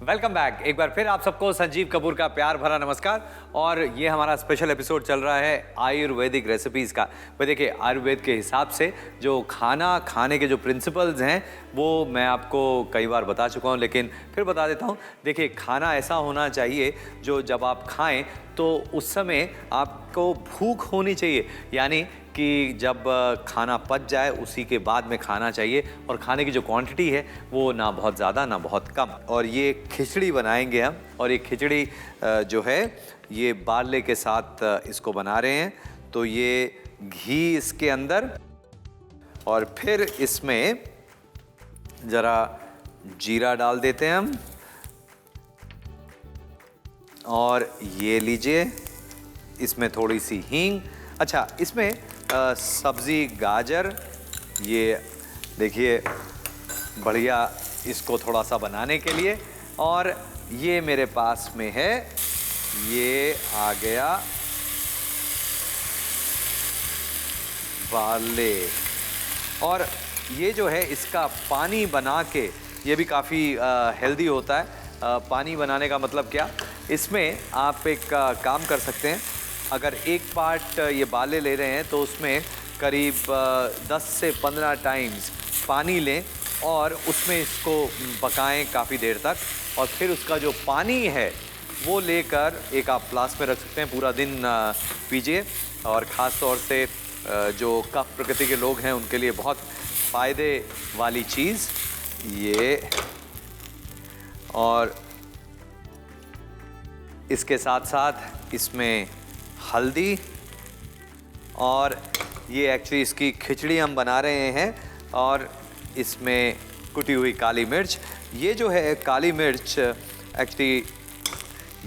Welcome back. एक बार फिर आप सबको संजीव कपूर का प्यार भरा नमस्कार। और ये हमारा स्पेशल एपिसोड चल रहा है आयुर्वेदिक रेसिपीज़ का। भाई देखिए, आयुर्वेद के हिसाब से जो खाना खाने के जो प्रिंसिपल्स हैं वो मैं आपको कई बार बता चुका हूँ, लेकिन फिर बता देता हूँ। देखिए, खाना ऐसा होना चाहिए जो जब आप खाएं तो उस समय आपको भूख होनी चाहिए, यानी कि जब खाना पच जाए उसी के बाद में खाना चाहिए। और खाने की जो क्वांटिटी है वो ना बहुत ज़्यादा ना बहुत कम। और ये खिचड़ी बनाएंगे हम, और ये खिचड़ी जो है ये बारले के साथ इसको बना रहे हैं। तो ये घी इसके अंदर, और फिर इसमें ज़रा जीरा डाल देते हैं हम। और ये लीजिए, इसमें थोड़ी सी हींग। अच्छा, इसमें सब्ज़ी गाजर, ये देखिए बढ़िया इसको थोड़ा सा बनाने के लिए। और ये मेरे पास में है, ये आ गया बारले। और ये जो है इसका पानी बना के, ये भी काफ़ी हेल्दी होता है। पानी बनाने का मतलब क्या, इसमें आप एक काम कर सकते हैं। अगर एक पार्ट ये बाले ले रहे हैं तो उसमें करीब 10 से 15 टाइम्स पानी लें और उसमें इसको पकाएं काफ़ी देर तक। और फिर उसका जो पानी है वो लेकर एक आप फ्लास्क में रख सकते हैं, पूरा दिन पीजिए। और ख़ास तौर से जो कफ प्रकृति के लोग हैं उनके लिए बहुत फ़ायदे वाली चीज़ ये। और इसके साथ साथ इसमें हल्दी, और ये एक्चुअली इसकी खिचड़ी हम बना रहे हैं। और इसमें कुटी हुई काली मिर्च। ये जो है काली मिर्च एक्चुअली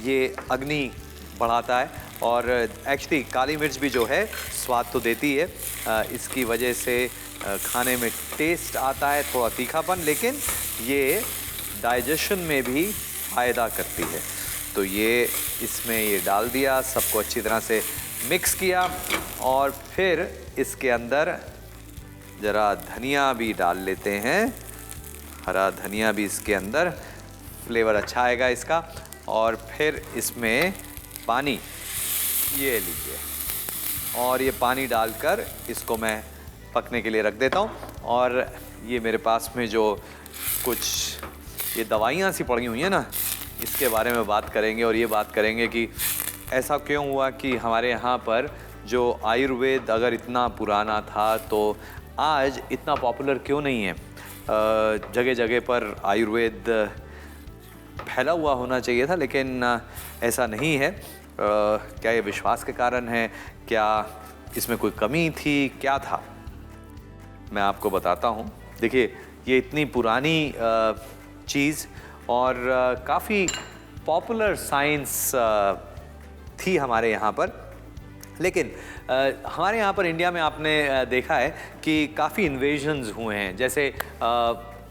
ये अग्नि बढ़ाता है, और एक्चुअली काली मिर्च भी जो है स्वाद तो देती है। इसकी वजह से खाने में टेस्ट आता है, थोड़ा तीखापन, लेकिन ये डाइजेशन में भी फ़ायदा करती है। तो ये इसमें ये डाल दिया, सबको अच्छी तरह से मिक्स किया। और फिर इसके अंदर ज़रा धनिया भी डाल लेते हैं, हरा धनिया भी इसके अंदर, फ्लेवर अच्छा आएगा इसका। और फिर इसमें पानी, ये लीजिए, और ये पानी डालकर इसको मैं पकने के लिए रख देता हूँ। और ये मेरे पास में जो कुछ ये दवाइयाँ सी पड़ी हुई हैं ना, इसके बारे में बात करेंगे। और ये बात करेंगे कि ऐसा क्यों हुआ कि हमारे यहाँ पर जो आयुर्वेद अगर इतना पुराना था तो आज इतना पॉपुलर क्यों नहीं है। जगह जगह पर आयुर्वेद फैला हुआ होना चाहिए था, लेकिन ऐसा नहीं है। क्या ये विश्वास के कारण है, क्या इसमें कोई कमी थी, क्या था, मैं आपको बताता हूँ। देखिए, ये इतनी पुरानी चीज़ और काफ़ी पॉपुलर साइंस थी हमारे यहाँ पर। लेकिन हमारे यहाँ पर इंडिया में आपने देखा है कि काफ़ी इन्वेजन्स हुए हैं। जैसे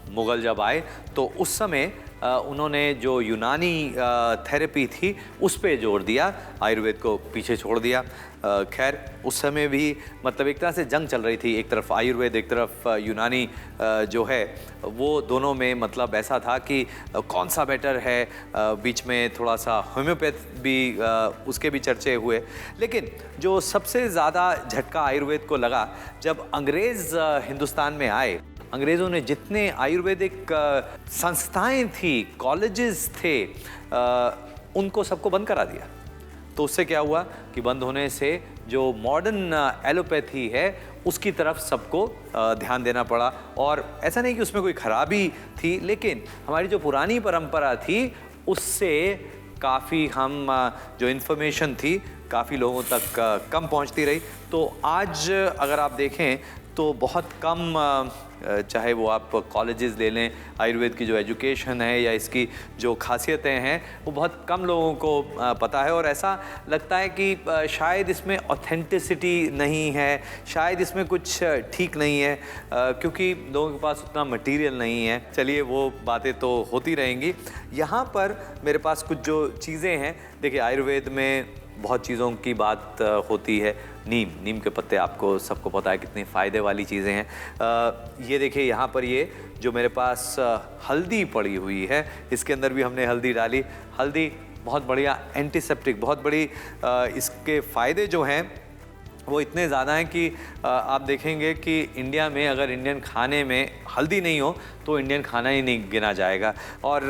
मुग़ल जब आए तो उस समय उन्होंने जो यूनानी थेरेपी थी उस पे जोर दिया, आयुर्वेद को पीछे छोड़ दिया। खैर, उस समय भी मतलब एक तरह से जंग चल रही थी, एक तरफ आयुर्वेद एक तरफ यूनानी जो है वो दोनों में मतलब ऐसा था कि कौन सा बेटर है। बीच में थोड़ा सा होम्योपैथ भी उसके भी चर्चे हुए। लेकिन जो सबसे ज़्यादा झटका आयुर्वेद को लगा जब अंग्रेज़ हिंदुस्तान में आए। अंग्रेज़ों ने जितने आयुर्वेदिक संस्थाएं थी, कॉलेजेस थे, उनको सबको बंद करा दिया। तो उससे क्या हुआ कि बंद होने से जो मॉडर्न एलोपैथी है उसकी तरफ सबको ध्यान देना पड़ा। और ऐसा नहीं कि उसमें कोई खराबी थी, लेकिन हमारी जो पुरानी परंपरा थी उससे काफ़ी हम जो इन्फॉर्मेशन थी काफ़ी लोगों तक कम पहुंचती रही। तो आज अगर आप देखें तो बहुत कम, चाहे वो आप कॉलेजेस ले लें, आयुर्वेद की जो एजुकेशन है या इसकी जो खासियतें हैं वो बहुत कम लोगों को पता है। और ऐसा लगता है कि शायद इसमें ऑथेंटिसिटी नहीं है, शायद इसमें कुछ ठीक नहीं है, क्योंकि लोगों के पास उतना मटेरियल नहीं है। चलिए, वो बातें तो होती रहेंगी। यहाँ पर मेरे पास कुछ जो चीज़ें हैं, देखिए आयुर्वेद में बहुत चीज़ों की बात होती है। नीम के पत्ते आपको सबको पता है कितनी फ़ायदे वाली चीज़ें हैं। ये देखिए यहाँ पर ये जो मेरे पास हल्दी पड़ी हुई है, इसके अंदर भी हमने हल्दी डाली। हल्दी बहुत बढ़िया एंटीसेप्टिक, बहुत बड़ी इसके फ़ायदे जो हैं वो इतने ज़्यादा हैं कि आप देखेंगे कि इंडिया में अगर इंडियन खाने में हल्दी नहीं हो तो इंडियन खाना ही नहीं गिना जाएगा। और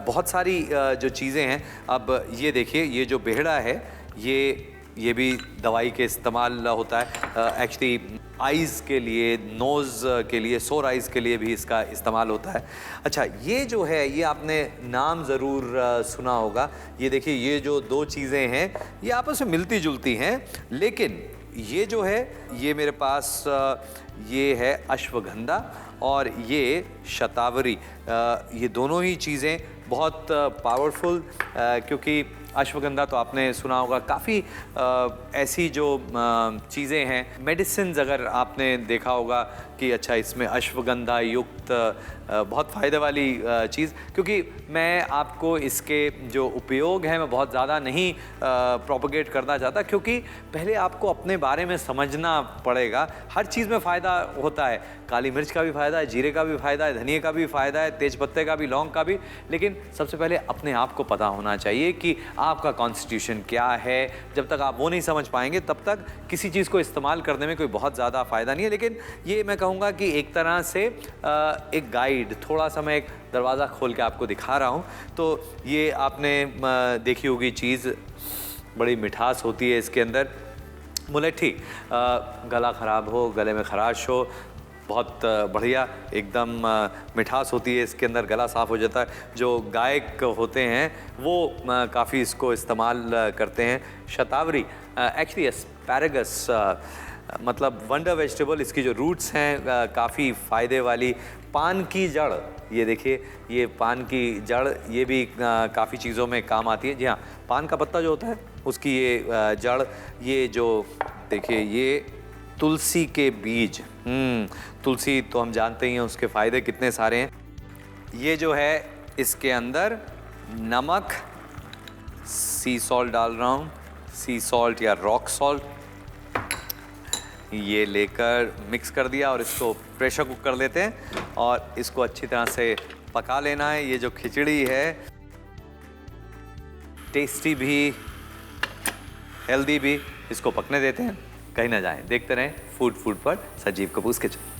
बहुत सारी जो चीज़ें हैं, अब ये देखिए ये जो बेहड़ा है ये भी दवाई के इस्तेमाल होता है। एक्चुअली आइज़ के लिए, नोज़ के लिए, सोर आइज़ के लिए भी इसका इस्तेमाल होता है। अच्छा, ये जो है ये आपने नाम ज़रूर सुना होगा। ये देखिए ये जो दो चीज़ें हैं ये आपस में मिलती जुलती हैं, लेकिन ये जो है ये मेरे पास ये है अश्वगंधा और ये शतावरी। ये दोनों ही चीज़ें बहुत पावरफुल, क्योंकि अश्वगंधा तो आपने सुना होगा, काफ़ी ऐसी जो चीज़ें हैं, मेडिसिन्स अगर आपने देखा होगा कि अच्छा इसमें अश्वगंधा युक्त बहुत फ़ायदे वाली चीज़, क्योंकि मैं आपको इसके जो उपयोग हैं मैं बहुत ज़्यादा नहीं प्रोपोगेट करना चाहता, क्योंकि पहले आपको अपने बारे में समझना पड़ेगा। हर चीज़ में फ़ायदा होता है, काली मिर्च का भी फ़ायदा है, जीरे का भी फ़ायदा है, धनिया का भी फ़ायदा है, तेज पत्ते का भी, लौंग का भी, लेकिन सबसे पहले अपने आप को पता होना चाहिए कि आपका कॉन्स्टिट्यूशन क्या है। जब तक आप वो नहीं समझ पाएंगे तब तक किसी चीज़ को इस्तेमाल करने में कोई बहुत ज़्यादा फ़ायदा नहीं है। लेकिन ये मैं कहूँगा कि एक तरह से एक गाइड, थोड़ा सा मैं एक दरवाज़ा खोल के आपको दिखा रहा हूँ। तो ये आपने देखी होगी चीज़, बड़ी मिठास होती है इसके अंदर। मुलेठी, गला ख़राब हो, गले में ख़राश हो, बहुत बढ़िया एकदम मिठास होती है इसके अंदर, गला साफ़ हो जाता है। जो गायक होते हैं वो काफ़ी इसको इस्तेमाल करते हैं। शतावरी एक्चुअली एस्पैरागस, मतलब वंडर वेजिटेबल, इसकी जो रूट्स हैं काफ़ी फ़ायदे वाली। पान की जड़, ये देखिए ये पान की जड़, ये भी काफ़ी चीज़ों में काम आती है। जी हाँ, पान का पत्ता जो होता है उसकी ये जड़, ये जो देखिए ये तुलसी के बीज, तुलसी तो हम जानते ही हैं उसके फ़ायदे कितने सारे हैं। ये जो है इसके अंदर नमक, सी सॉल्ट डाल रहा हूँ, सी सॉल्ट या रॉक सॉल्ट, ये लेकर मिक्स कर दिया और इसको प्रेशर कुक कर लेते हैं और इसको अच्छी तरह से पका लेना है। ये जो खिचड़ी है टेस्टी भी, हेल्दी भी, इसको पकने देते हैं, कहीं ना जाएं, देखते रहें फूड पर संजीव कपूर किचन।